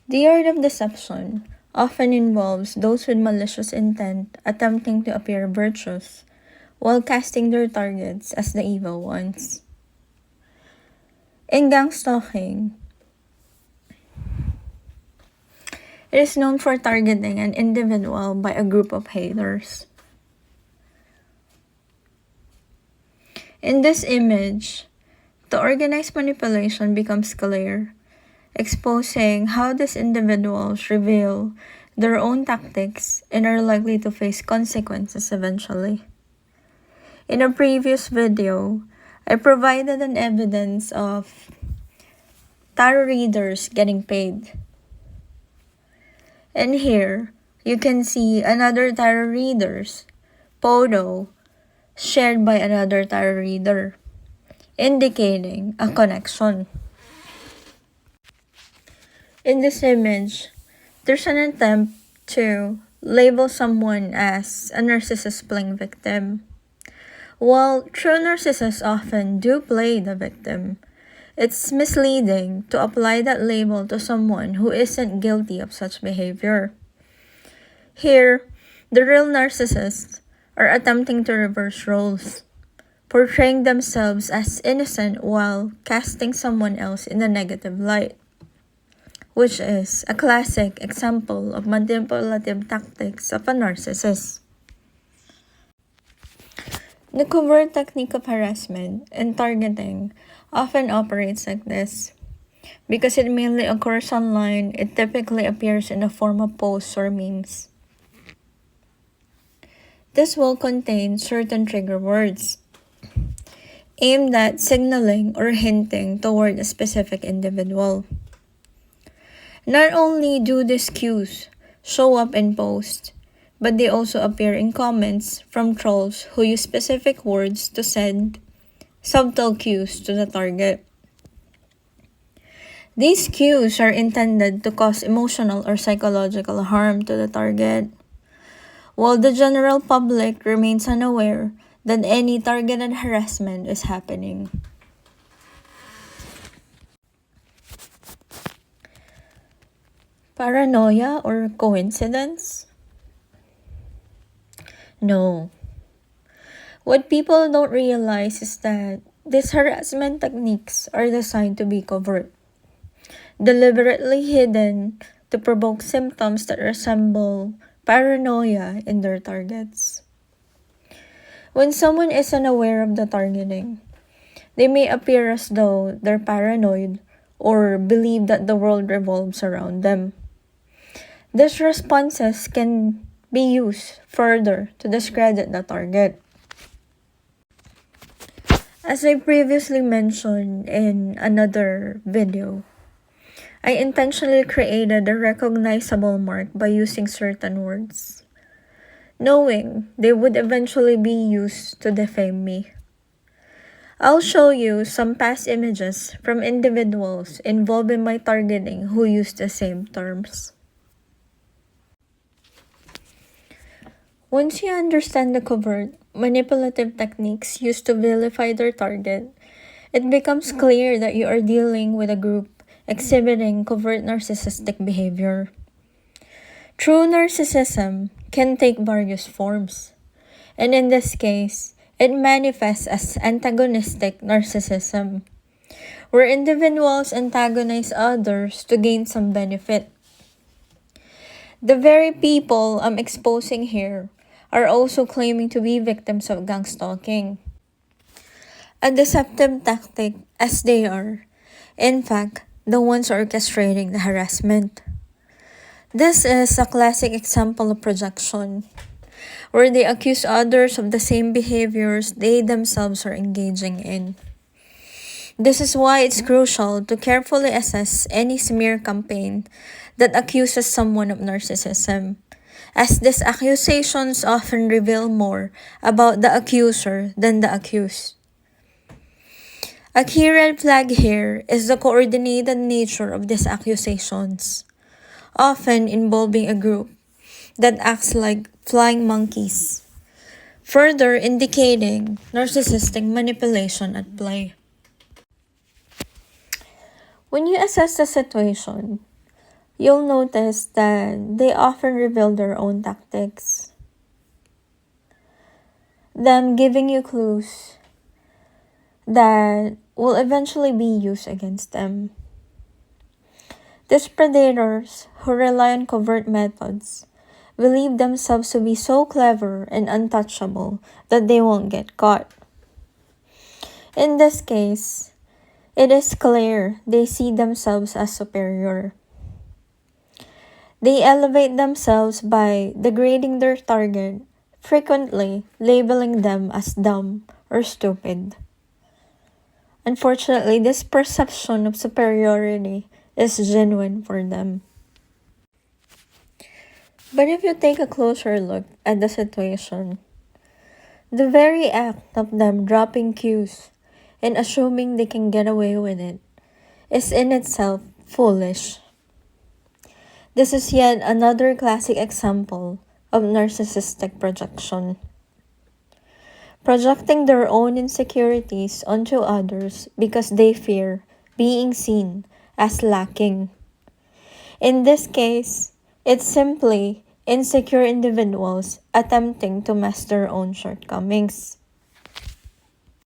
The art of deception often involves those with malicious intent attempting to appear virtuous while casting their targets as the evil ones. In gang stalking, it is known for targeting an individual by a group of haters. In this image, the organized manipulation becomes clear, exposing how these individuals reveal their own tactics and are likely to face consequences eventually. In a previous video, I provided an evidence of tarot readers getting paid. And here, you can see another tarot reader's photo shared by another tarot reader, indicating a connection. In this image, there's an attempt to label someone as a narcissist playing victim. While true narcissists often do play the victim, it's misleading to apply that label to someone who isn't guilty of such behavior. Here, the real narcissists are attempting to reverse roles, portraying themselves as innocent while casting someone else in a negative light, which is a classic example of manipulative tactics of a narcissist. The covert technique of harassment and targeting often operates like this. Because it mainly occurs online, it typically appears in the form of posts or memes. This will contain certain trigger words aimed at signaling or hinting toward a specific individual. Not only do these cues show up in posts, but they also appear in comments from trolls who use specific words to send subtle cues to the target. These cues are intended to cause emotional or psychological harm to the target, while the general public remains unaware that any targeted harassment is happening. Paranoia or coincidence? No. What people don't realize is that these harassment techniques are designed to be covert, deliberately hidden to provoke symptoms that resemble paranoia in their targets. When someone is unaware of the targeting, they may appear as though they're paranoid or believe that the world revolves around them. These responses can be used further to discredit the target. As I previously mentioned in another video, I intentionally created a recognizable mark by using certain words, knowing they would eventually be used to defame me. I'll show you some past images from individuals involved in my targeting who use the same terms. Once you understand the covert, manipulative techniques used to vilify their target, it becomes clear that you are dealing with a group exhibiting covert narcissistic behavior. True narcissism can take various forms, and in this case, it manifests as antagonistic narcissism, where individuals antagonize others to gain some benefit. The very people I'm exposing here are also claiming to be victims of gang stalking, a deceptive tactic as they are, in fact, the ones orchestrating the harassment. This is a classic example of projection, where they accuse others of the same behaviors they themselves are engaging in. This is why it's crucial to carefully assess any smear campaign that accuses someone of narcissism, as these accusations often reveal more about the accuser than the accused. A key red flag here is the coordinated nature of these accusations, often involving a group that acts like flying monkeys, further indicating narcissistic manipulation at play. When you assess the situation, you'll notice that they often reveal their own tactics, them giving you clues that will eventually be used against them. These predators, who rely on covert methods, believe themselves to be so clever and untouchable that they won't get caught. In this case, it is clear they see themselves as superior. They elevate themselves by degrading their target, frequently labeling them as dumb or stupid. Unfortunately, this perception of superiority is genuine for them. But if you take a closer look at the situation, the very act of them dropping cues and assuming they can get away with it is in itself foolish. This is yet another classic example of narcissistic projection. Projecting their own insecurities onto others because they fear being seen as lacking. In this case, it's simply insecure individuals attempting to mask their own shortcomings.